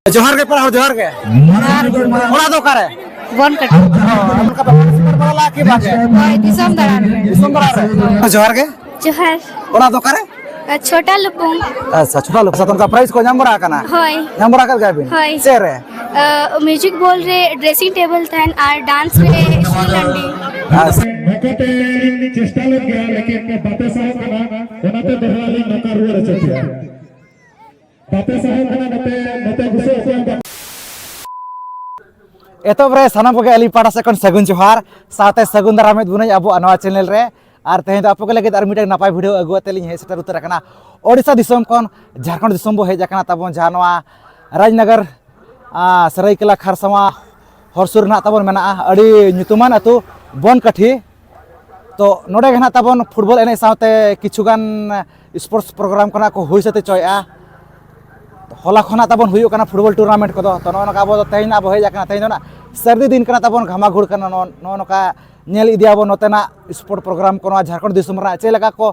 जोहार के पढ़ाओ जोहार के ओड़ा दो करे वन कट उनका बड़ा की बात है दिसम दरार में जोहार के जोहार ओड़ा दो करे छोटा लुपुंग अच्छा छोटा लोग साथ उनका प्राइस को नंबर आकना होय नंबर आकर गए बिन होय शेर है म्यूजिक बोल रे ड्रेसिंग टेबल थन और डांस रे स्कूल लंडी नकते चेष्टा लग गया लेकिन बातें साहब कना ओनाते दोहराली नकार रुआ रचतिया बातें साहब कना नते गुस्से होते एतो बरे साना पगे अली पाड़ा से सगुन जोहार साथे सगुन दारामेद बुनै अबो अनवा चैनल रे और तेहे तो आपके लगे मिटे नपाय वीडियो अगुआते लिंग हे सेटर उतर कना ओडिशा दिसम कोन झारखंड दिसम बो हेज कना तबन जानवा राजनगर सरायकेला खरसमा हरसुर ना तबन मेना अड़ी nyutuman अतु बन कठी तो नोडे गना तबन फुटबॉल एने साथे किछुगान स्पोर्ट्स प्रोग्राम कना को हुई सते चोया होला खना तबन हुयो कना फुटबॉल टूर्नामेंट को तो नोनका बो तेहिन अब हेज कना तेहिन ना सर्दी दिन कना तबन घामा घुड़ कना नोनका नेल इदियाबो नोतेना स्पोर्ट प्रोग्राम को झारखंड दिसम रा चे लगा को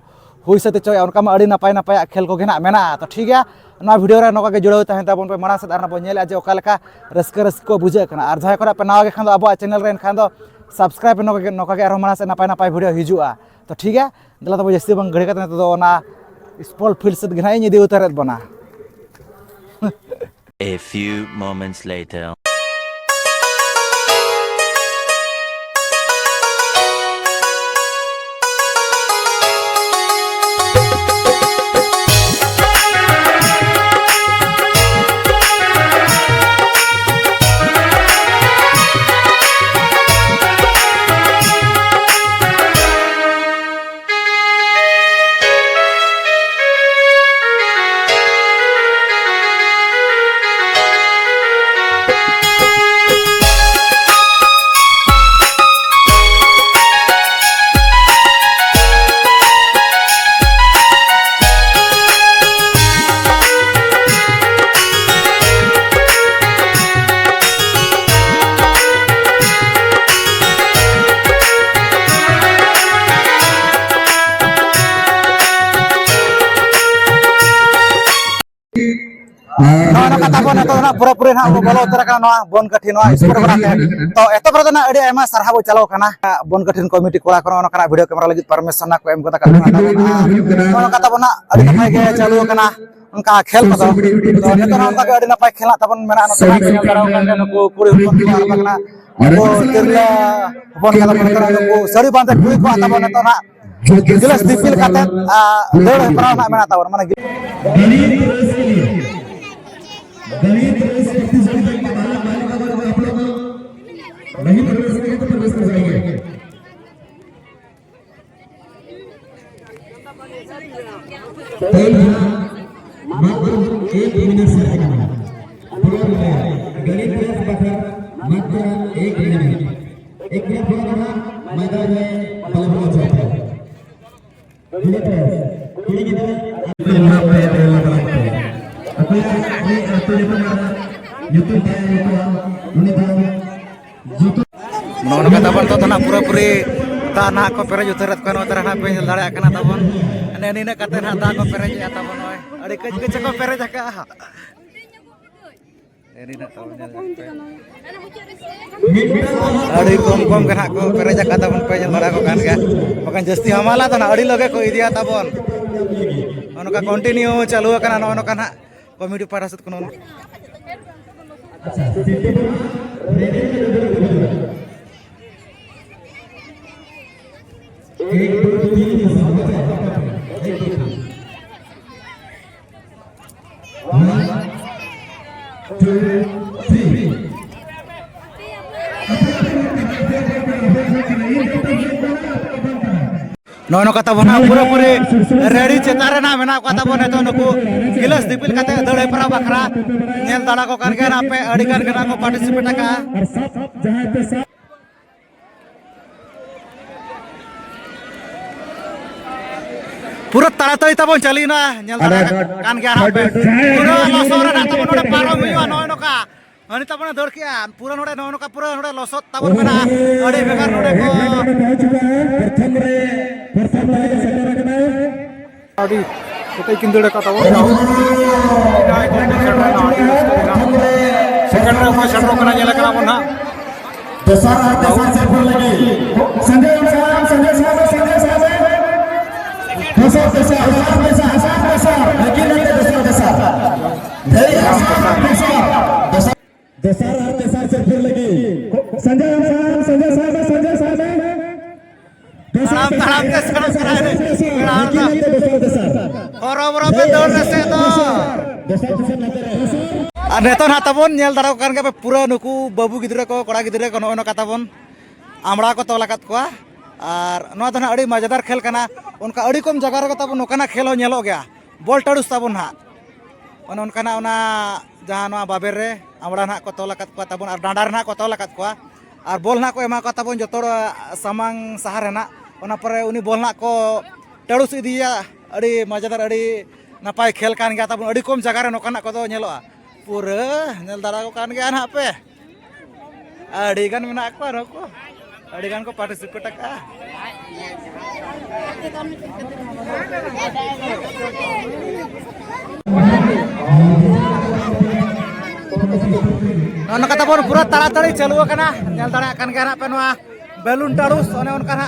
हुई सते चोय उनका मा अड़ी नपाय नपाय खेल को गेना मेना तो ठीक है ना वीडियो रे नोका के जुड़ाव तहन तबन पे मारा से आर नबो नेल जे ओका लका रस्क रस्क को बुझे कना आर जहाय करा पे नावा के खान दो अब चैनल रे खान दो सब्सक्राइब नोका के आरो मारा से नपाय नपाय वीडियो हिजुआ तो ठीक है दला तब जस्ती बंग घड़ी कते तो ना स्पोर्ट फील्ड से गना इदी उतरत बना A few moments later. पूरा पूरे ना बोलो उतर कना बन कठिन स्पोर्ट बनाते तो एतो पर ना अड़ी आयमा सरहाबो चलाव कना बन कठिन कमिटी कोड़ा कोना कना वीडियो कैमरा लगी परमिशन ना को एम कता कना नोका तबना अड़ी नपाय के चालू कना उनका खेल को तो नेतो ना उनका अड़ी नपाय खेला तबन मेना ना खेल कराव कना नको कुड़ी होपन को कना को तिरला बन कता बन कना नको सरी बांधे कुई को तबन तो ना गिलास दिपिल काते देड़ पराव ना मेना तबन माने दलित रेस प्रतियोगिता के बालक बालिका वर्ग आप लोग नहीं प्रवेश करेंगे तो प्रवेश कर जाएंगे मात्र एक मिनट से रहेगा दलित रेस बखर मात्र एक मिनट पूरा मैदान में बलबला जाता है दलित रेस कुड़ी की तरह aku ini atau di mana YouTube known का तबन तो ना पूरा पूरी ता ना को पेरे उतरत कन उतर ना पे लड़ा कना तबन ने ने कते ना ता को पेरे या तबन ओय अड़ी कच कच को पेरे जका ने ना तबन अड़ी कम कम कना को पेरे जका तबन पे लड़ा को कान गया बकन जस्ती हमाला तो ना अड़ी लगे को इदिया तबन उनका कंटिन्यू चालू कना नो कना कमिटी पारा से कोनो नोनो कता बना पूरा पूरे रेडी चेतारे ना मेना कता बने तो नको गिलास दिपिल कते दड़े परा बखरा नेल दाड़ा को कान के ना पे अड़ी कान के ना को पार्टिसिपेट का पूरा ताड़ाताड़ी तबन चली ना नेल दाड़ा कान के ना पे पूरा लसोरा ना तबन नोडे पारो हुइवा नोनो का अनि तबन दौड़ के पूरा नोडे नोनो का पूरा नोडे लसोत तबन मेना अड़ी बेकार नोडे को प्रथम रे Kita ikin dulu kata bos jauh. Ini kompetisi second round में शटरों करना ये लगा बना besar lagi Sanjay besar lagi nanti besar dari besar serpur lagi Sanjay तालाब के सड़क कराए besar orang-orang betul nasi itu neton hatabon nyel darau kan ke pura nuku babu gidre ko kora gidre ko no katabon amra ko tolakat ko ar no dana adi mazadar khel kana unka adi kom jaga re tabon nokana khelo nyelo gya bol tarus tabon ha onkana ona jahan no baber re amra na ko tolakat ko tabon ar dandar na ko tolakat ko ar bol na ko ema ko tabon jotor samang sahar na ona pore uni bol na ko tarus idiya adi mazadar adi napai khel kan gya tabon adi kom jaga re nokana ko to nyelo pura nyel darah ko kan gyan hape adigan menak ko roko adigan ko participate ka nono kata pun pura taratari chalu kana nyel darah kan gyan hape noa balloon tarus one on kana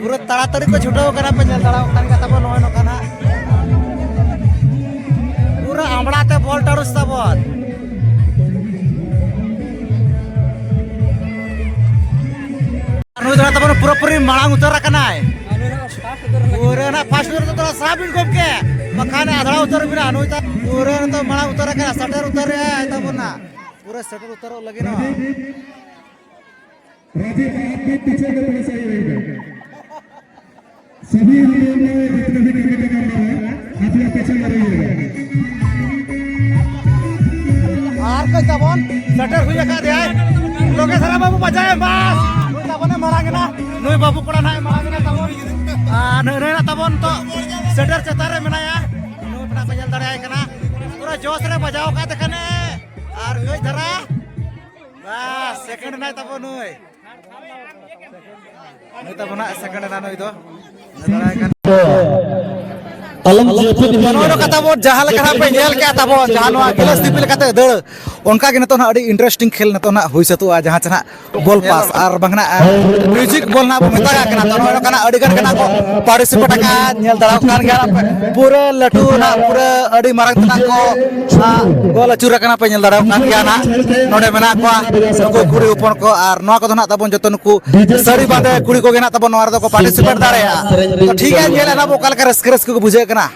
pura taratari ko छुटाओ kana penyel darah kan kata pun nono kana pura amra te bol tarus tabon anu darah tabon pura puri malang utara kanai pura na fast utara to sabin kom ke makane adara utara bina anu ta pura to malang utara kana sater utara ai tabon na pura sater utara lagi no Rajiv आप भी पीछे के police आई रहेगा सभी हम लोग जितने भी क्रिकेट कर रहे हैं आप लोग पीछे में रहिएगा आर कोई tabon sater huya ka de ai loge sara babu bajaye bas nui tabon e marang na nui babu koda na marang na tabon nui na tabon to sater cetare menaya nui pernah penyel dare ai kana pura jos re bajao ka dekane ar koi dara bas second na tabon nui tabon na second na nui to dare kan alam jepi di nono kata bon jahal kana pe nyel ke tabon jahano kelas dipil kata deur onka ge nato na adi interesting khel nato na hoi satu a jahan chana ball pass ar bangna music ball na meta kana to nono kana adi gan kana ko participate ka nyel darau kan ga pura latu na pura adi marang tana ko gol acura kana pe nyel darau kan ga na node mena ko kuri upon ko ar noa ko na tabon joton ku sari bande kuri ko ge na tabon noa ko participate dare to ठीक है nyel na bokal ka res ko bujhe kana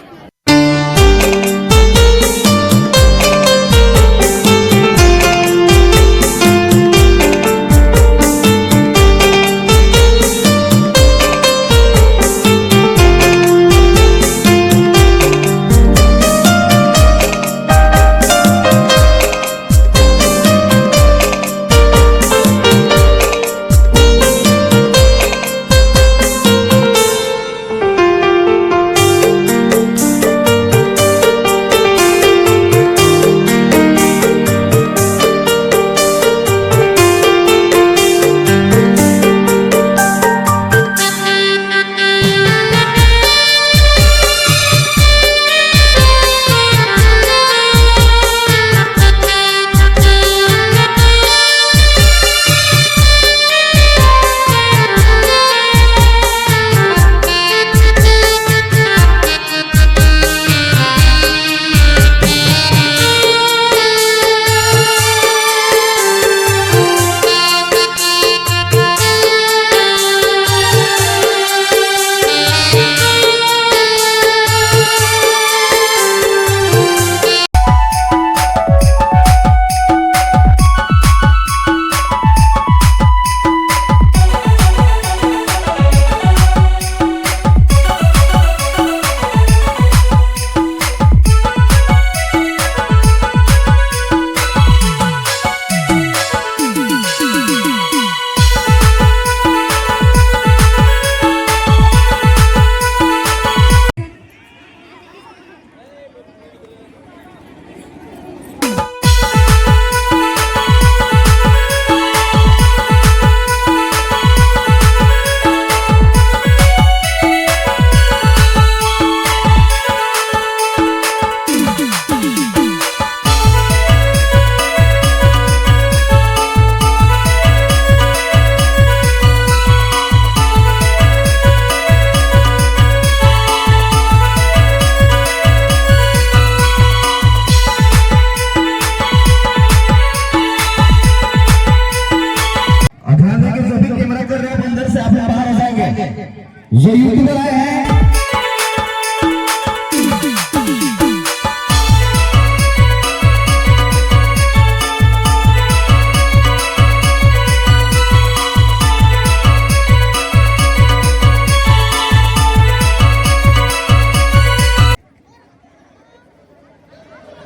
जो YouTuber आए हैं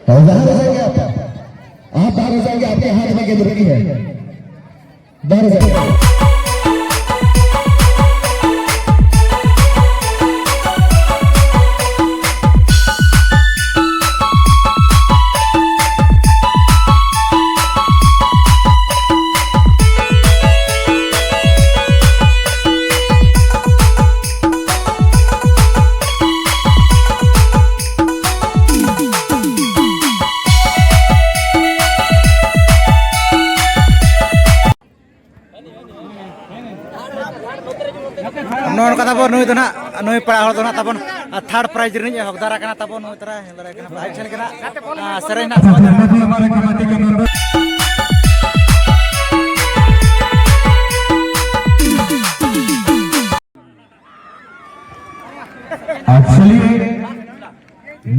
बाहर हो जाएंगे आप बाहर हो जाएंगे, आपके हाथ में गेंद रुकी है, बाहर हो जाएंगे। नोन कथा बो नुई दोना नुई पड़ा हड़ दोना तबन थर्ड प्राइज रिन हकदारा कना तबन नुई तरा हेलरा कना आइछन कना सरेन ना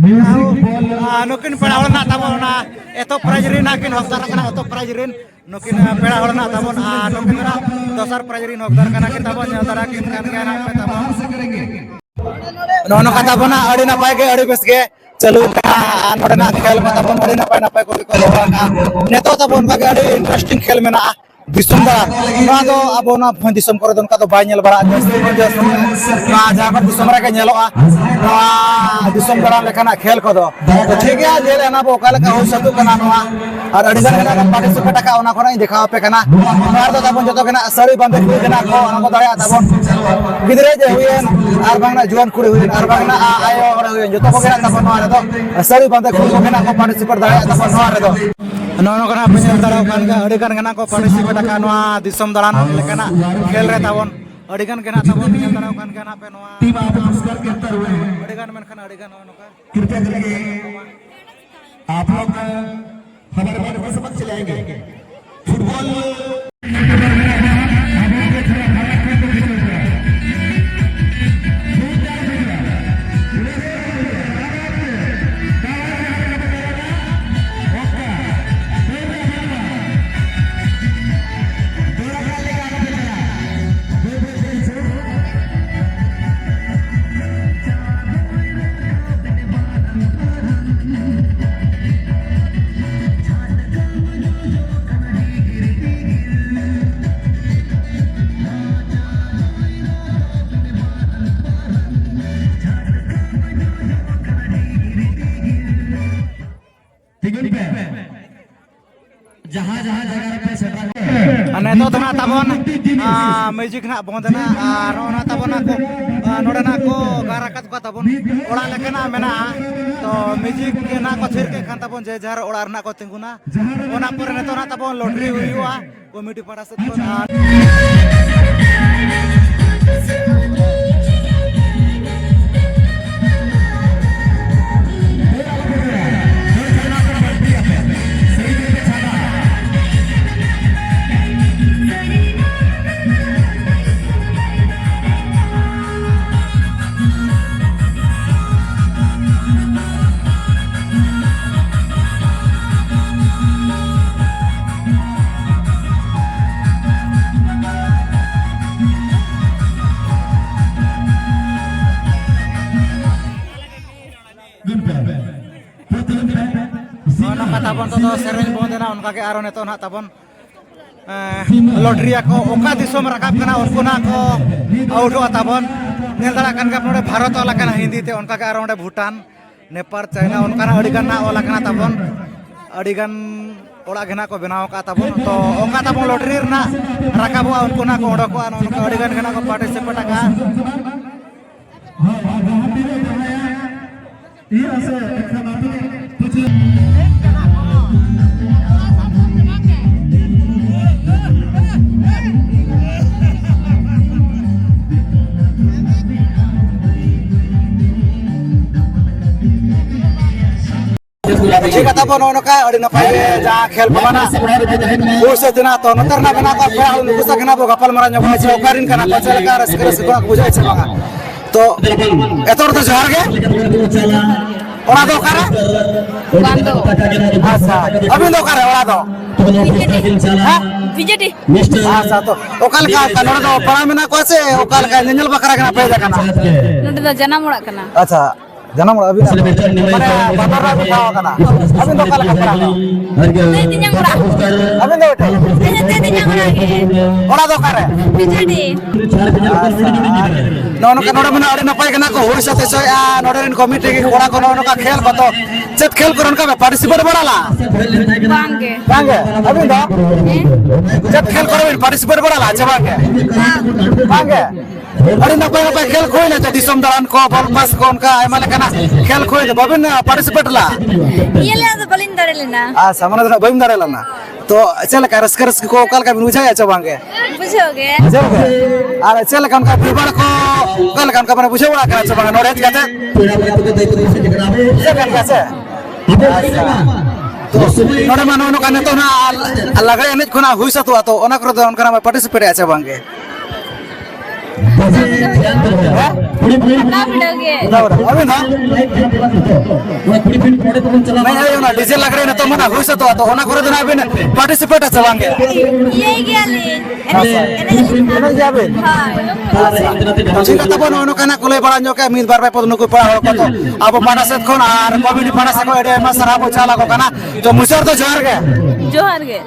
म्यूजिक बॉल नुकिन पेड़ा हड़ ना तबन ना एतो प्राइज रिन नाकिन हकदारा कना एतो प्राइज रिन नुकिन पेड़ा हड़ ना तबन नुकिन ना दोसर प्राइज रिन हकदार कना के तबन हेलरा किन कान के ना पे तबन नोन कथा बना अड़ी ना पाए के अड़ी बेस के चलू नोडे ना खेल में तबन अड़ी ना पाए को लोहा का नेतो तबन का अड़ी इंटरेस्टिंग खेल में ना दिसुम दा ना तो अब ना फोन दिसुम करे दोन का तो बाय नेल बड़ा ना जाकर दिसुम रे के नेलोआ ना दिसुम बड़ा लेखना खेल को दो तो ठीक है जेल ना बो काल का हो सतु कना नोआ और अड़ी गन ना पार्टिसिपेट का ओना कोना दिखाओ पे कना मार दो तबन जतो कना सरी बंद के कना को ओना को दया तबन गिदरे जे हुएन आर बांगना जुआन कुड़ी हुएन आर बांगना आयो हुएन जतो को कना तबन नोआ रे तो सरी बंद के कना को पार्टिसिपेट दया तबन नोआ रे दो नोनो कना पेल दड़ाव कान का अड़ी गन कना को पार्टिसिपेट का नोआ दिसम दलान लेकना खेल रे तबन अड़ी गन कना तबन पेल दड़ाव कान कना पे नोआ टीम आप पुरस्कार के अंतर हुए हैं, अड़ी गन मनखन अड़ी गन नोका कृपया करके आप लोग हमारे बारे में समझ चले आएंगे। फुटबॉल जहाँ जहाँ जगह पे सेटा नेतो तो ना तबन म्यूजिक ना बंद ना और ना तबन को नोडे ना को गाराकत को तबन ओड़ा लेकना मेना तो म्यूजिक ना को थिर के खान तबन जे जार ओड़ा ना को तिंगुना ओना पर नेतो ना तबन लॉटरी हुआ कमिटी पाड़ा से को तबन तो सेरेन बंदेना उनका के आरो नेतो ना तबन लॉटरिया को ओका दिसोम रकाब कना उनको ना को आउटो तबन नेल दड़ा कन का नोडे भारत वाला कना हिंदी ते उनका के आरो ओंडे भूटान नेपाल चाइना उनका ना अडिगन ना वाला कना तबन अडिगन ओड़ा घेना को बनाव का तबन तो ओका तबन लॉटरी ना रकाबो उनको ना को ओडको उनका अडिगन घेना को पार्टिसिपेट का ये ऐसे कुछ ठीक है तबन ओनका अड़ी नपाय जा खेल बना उसे जना तो नतर ना बना को पे उनको सकना बो गपल मरा ᱧᱚᱜ ᱚᱠᱟᱨᱤᱱ ᱠᱟᱱᱟ ᱯᱟᱪᱟᱞ ᱠᱟ ᱨᱟᱹᱥᱠᱟᱹ ᱨᱟᱹᱥᱠᱟᱹ ᱠᱚ ᱵᱩᱡᱷᱟᱹᱣ ᱪᱮ ᱵᱟᱝᱟ तो एतोड़ तो जोहार गे ओड़ा दो करे बांदो अच्छा अभी दो करे ओड़ा दो हां बीजेडी अच्छा तो ओकाल का नोड़ दो पड़ा में ना कोसे ओकाल का नेल बकरा कना पैदा कना नोडे दो जन्म ओड़ा कना अच्छा जनम अभी माने बाबर रा बिठाओ कना अभी दो काल का पड़ा ते दिन्या ओड़ा अभी दो उठे ते दिन्या ओड़ा गे ओड़ा दो करे बीजेडी नोनो का नोड़ में अरे नपाय कना को होई सते सो आ नोडरेन कमिटी के कोड़ा को नोनो का खेल को तो चेत खेल करन का पार्टिसिपेट बड़ाला बांगे बांगे अभी दो चेत खेल करो पार्टिसिपेट बड़ाला अच्छा बांगे अरे नपाय नपाय खेल कोई ना दिसम दरान को बॉल पास को उनका आयमा लेकना खेल कोई बाबिन पार्टिसिपेट ला ये ले तो बलिन दरे लेना आ सामने बहिम दारेला ना तो चल का रस को काल का बुझाया अच्छा बांगे बुझोगे बुझोगे अरे चल का उनका बिबाड़ को काल का उनका माने बुझे बड़ा करा अच्छा बांगे नोड़े जाते से कर कैसे नोड़े मानो नो काने तो ना लगड़े एनेज खुना हुई सतु तो ओना कर दो उनका ना पार्टिसिपेट अच्छा बांगे ना बिड़ोगे अभी ना नहीं आयो ना डीजे लग रहे ना तो मना हुई सतु तो ओना कर दो ना अभी पार्टिसिपेट अच्छा बांगे ये गया ले एने जाबे हां ठीक है तब नो काना कोले बड़ा नो के मिद बार बार पद नुको पड़ा हो को तो अब माना से कोन आर कमिटी माना से को एडे मा सरा को चाला को काना तो मुसर तो जोहार गे जोहार गे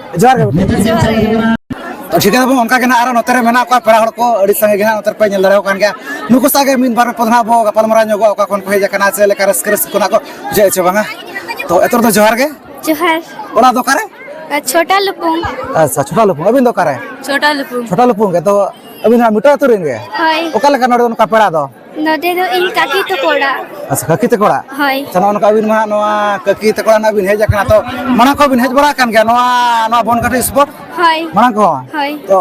तो ठीक है तब उनका के ना आरो नतरे मेना को पेड़ा हड़ को अड़ी संगे गे नतर पे नेल दरेओ कान गया नुको सागे मिद बार पदना बो गपाल मरा नो को कोन को हेजा काना से ले करस करस कोना को जे छ बांगा तो एतर तो जोहार गे जोहार ओला दो करे छोटा लुपुंग अच्छा छोटा लुपुंग अभी दो करे छोटा लुपुंग के तो अभी ना मिटा तुरेंगे हाय ओका लगा नोड उनका पेड़ा दो नोडे दो इन काकी तो कोड़ा अच्छा ककी ते कोड़ा हाय चलो उनका अभी मा नोआ ककी ते कोड़ा ना अभी हेजा काना तो मना को अभी हेज बड़ा कान गया नोआ बोन काटी स्पॉट हाय मना को हाय तो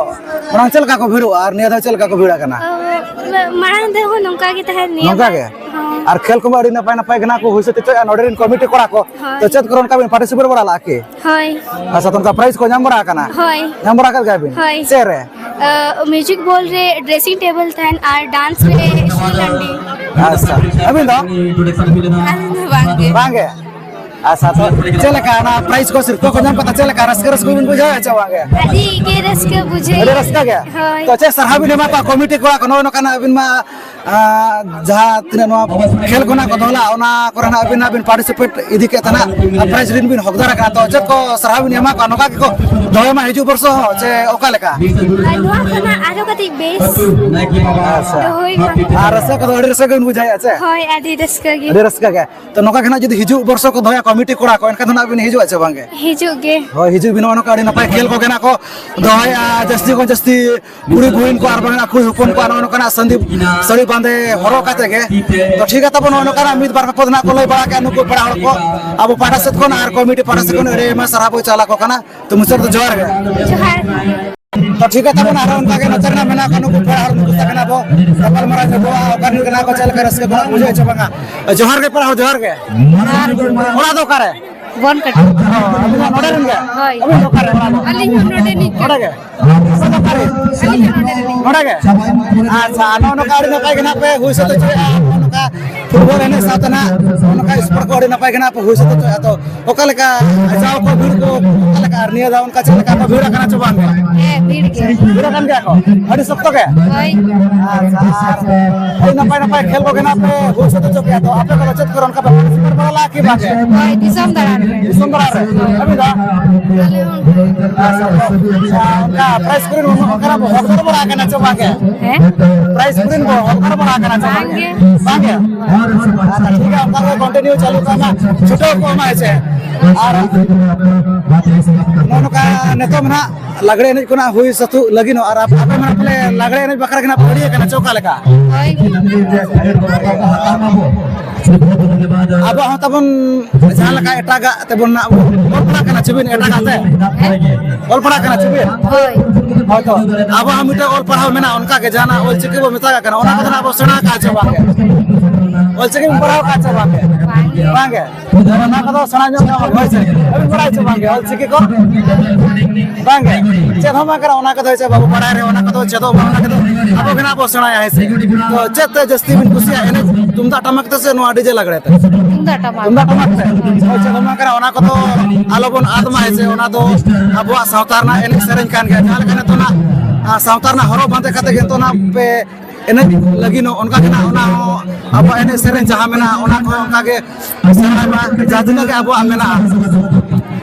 मना चल का को भिड़ो और निया चल का को भिड़ा काना मांग दे हो नंका के तहे निया नंका के और खेल को अड़ी नपाय नपाय गना को होइसे तो नोडरिन कमिटी कोड़ा को तो चेत करोन का बिन पार्टिसिपेट बड़ा लाके हाय अच्छा तुमका प्राइज को जाम बड़ा काना हाय जाम बड़ा कर गया बिन हाय से रे म्यूजिक बोल रे ड्रेसिंग टेबल थन और डांस रे लंडी अच्छा अभी दो बांगे बांगे अच्छा तो चल का ना प्राइज को सिर्फ को जाम पता चल का रस को बिन बुझा अच्छा बांगे आदि के रस के बुझे अरे रस्का गया हाय तो अच्छा सरहा भी मा कमिटी कोड़ा को नो काना अबिन मा जहां तिना नो खेल कोना को दोला ओना कोना अबिन पार्टिसिपेट इदी के तना प्राइज रिन बिन हकदार का तो जब को सरहा भी मा को नका को दोय मा हिजु वर्ष से ओका लेका नुआ खाना आरो कति बेस अच्छा तो होई आ रस को अड़ी रस को बुझाय अच्छा हाय आदि रस के अड़ी रस का गया तो नका खना जदी हिजु वर्ष को दोया कमिटी कोड़ा को एनका धना अबिन हिजु अच्छा बांगे हिजुगे हो हिजु बिन ओना काडी नपाय खेल को केना को दोय जस्ती को जस्ती बुड़ी बुइन को आर बांगा खुई हुकन को ओना काना संदीप सड़ी बांधे हरो काते गे तो ठीक है तब ओना काना मिद बार पदना को लय बड़ा के नुको पड़ा हड़ को अब पाटा से कोन आर कमिटी पाटा से कोन रे मा सरा बो चाला को काना तो मुसर तो जोहार गे जोहार तो ठीक है तब आरो उनका के नचरना मेना कनु को पड़ा हड़ नुको सकना बो कपल मरा जो करन के ना को चल कर के मुझे छबंगा जोहार के पड़ा जोहार के ओला दो करे वन कट अभी नोडे रंगे हाय अभी दो करे ओला दो अली नोडे नि नोडे के सब करे नोडे के अच्छा नो काडी ना पाई के ना पे हुई से तो का फुटबॉल एने सातना उनका स्पोर्ट को अड़ी ना पाई के ना पे हुई से तो ओकल का जाओ को भीड़ को ओकल का निया जाओ उनका चल का भीड़ करना चबांगे ए भीड़ के भीड़ kan के को अड़ी सब तो के हाय अच्छा ना पाई खेल को के ना पे हुई से तो के तो आपे को बचत करो उनका पार्टिसिपेट वाला की बात है हाय दिसम दरार सुंदर है अभी दा उनका प्राइस स्क्रीन उनका हकदार बड़ा के ना चबांगे है प्राइस स्क्रीन को हकदार बड़ा के ना चबांगे बांगे अच्छा ठीक है आपका कंटिन्यू चालू करना छोटो को माय छे और नोनो का नेतो मना लगड़े एनज कोना हुई सतु लगिनो और आप आपे मना पले लगड़े एनज बकरा के ना पड़िए के ना चौका लेका हाय अब हम तबन जहां लका एटागा तबन ना ओल पड़ा के ना छबिन एटागा ते ओल पड़ा के ना छबिन हाय हो तो अब हम मिटा ओल पढ़ाओ मेना उनका के जाना ओल चिके बो मिता का ओना को ना अब सेना का छबाके ओल चिके पढ़ाओ का छबाके बांगे ना कदो सना जो होय से अभी बड़ा छ बांगे ऑल चिकी को बांगे चेद हम करा ओना कदो से बाबू बड़ा रे ओना कदो चेदो बांगा कदो अब बिना बो सना है से तो चेत जस्ती बिन कुसिया एने तुमदा टमक से नो डीजे लगड़े ते तुमदा टमक से चेद हम करा ओना कदो आलोबन आत्मा है से ओना दो अब सावतारना एने सेरेन कान गया जाल कने तो ना सावतारना हरो बांधे कते गे तो ना पे एने लगी नो उनका के ना ओना अब एने सेरेन जहां मेना ओना को उनका के सेरेन जादिना के अब मेना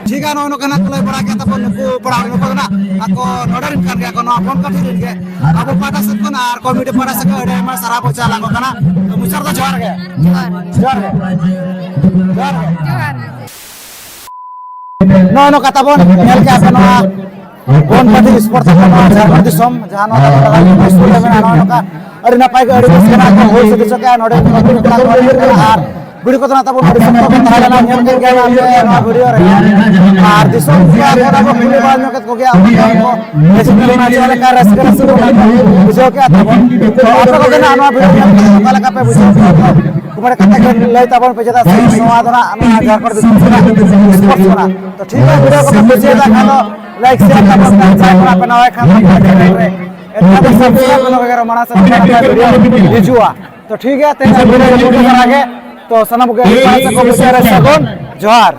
ठीक है नो कना तले बड़ा के तब नुकु बड़ा नुकु ना ako nodarin kan ga kono phone ka thirin ge abo pada set kon ar committee pada se ka ade ma sara bocha la ko kana musar da jwar ge no no kata bon mel ke apa no bon pati sport ko no jar di som jahan no ta school me na no ka ari na pai ga ari bus kana ko hoi se so ka node ar video को तो ना तब बड़ी सब को थाला ना नियम के गया ना वीडियो रे आर दिसो क्या करा को वीडियो बाद में को गया को ऐसे करना चले का रस कर शुरू बुझो क्या तब आप को ना ना वीडियो वाला का पे बुझो तुम्हारे कथा के ले तब पे जदा संवाद ना ना जा कर स्पोर्ट्स बना तो ठीक है वीडियो को बुझे दा खानो लाइक शेयर का सब्सक्राइब करा पे ना खानो रे इतना तो सब्सक्राइब वगैरह मना सब वीडियो भिजुआ तो ठीक है तेरे वीडियो आगे तो सनम के सगुन जोहार।